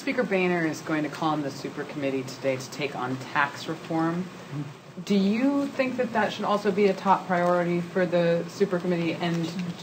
Speaker Boehner is going to call on the supercommittee today to take on tax reform. Do you think that that should also be a top priority for the supercommittee?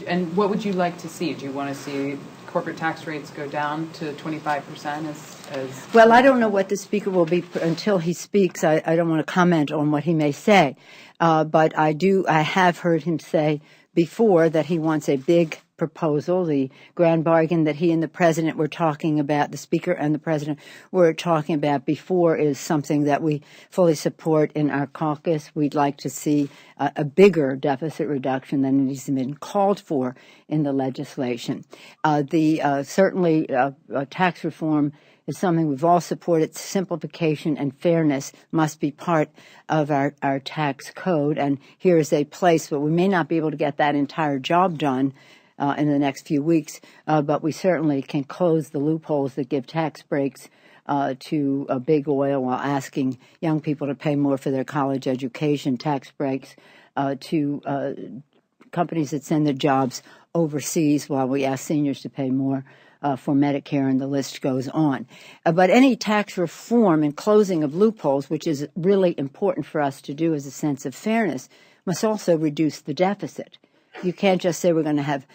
And what would you like to see? Do you want to see corporate tax rates go down to 25% as Well, I don't know what the speaker will be until he speaks. I don't want to comment on what he may say. But I have heard him say before that he wants a big proposal. The grand bargain that he and the president were talking about, the speaker and the president were talking about before, is something that we fully support in our caucus. We'd like to see a bigger deficit reduction than has been called for in the legislation. Certainly tax reform is something we've all supported. Simplification and fairness must be part of our tax code, and here is a place where we may not be able to get that entire job done in the next few weeks, but we certainly can close the loopholes that give tax breaks to big oil while asking young people to pay more for their college education, tax breaks to companies that send their jobs overseas while we ask seniors to pay more for Medicare, and the list goes on. But any tax reform and closing of loopholes, which is really important for us to do as a sense of fairness, must also reduce the deficit. You can't just say we're going to have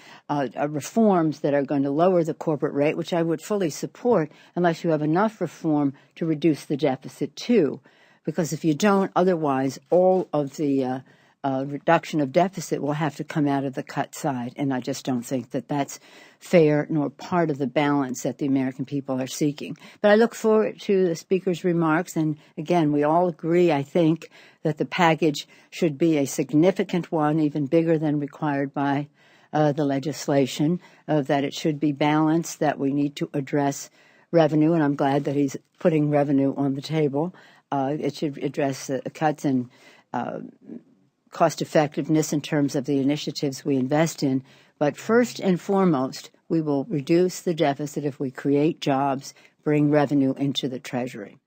reforms that are going to lower the corporate rate, which I would fully support, unless you have enough reform to reduce the deficit too. Because if you don't, otherwise all of the reduction of deficit will have to come out of the cut side. And I just don't think that that's fair nor part of the balance that the American people are seeking. But I look forward to the speaker's remarks. And again, we all agree, I think, that the package should be a significant one, even bigger than required by the legislation, that it should be balanced, that we need to address revenue. And I'm glad that he's putting revenue on the table. It should address cuts in cost effectiveness in terms of the initiatives we invest in. But first and foremost, we will reduce the deficit if we create jobs, bring revenue into the Treasury.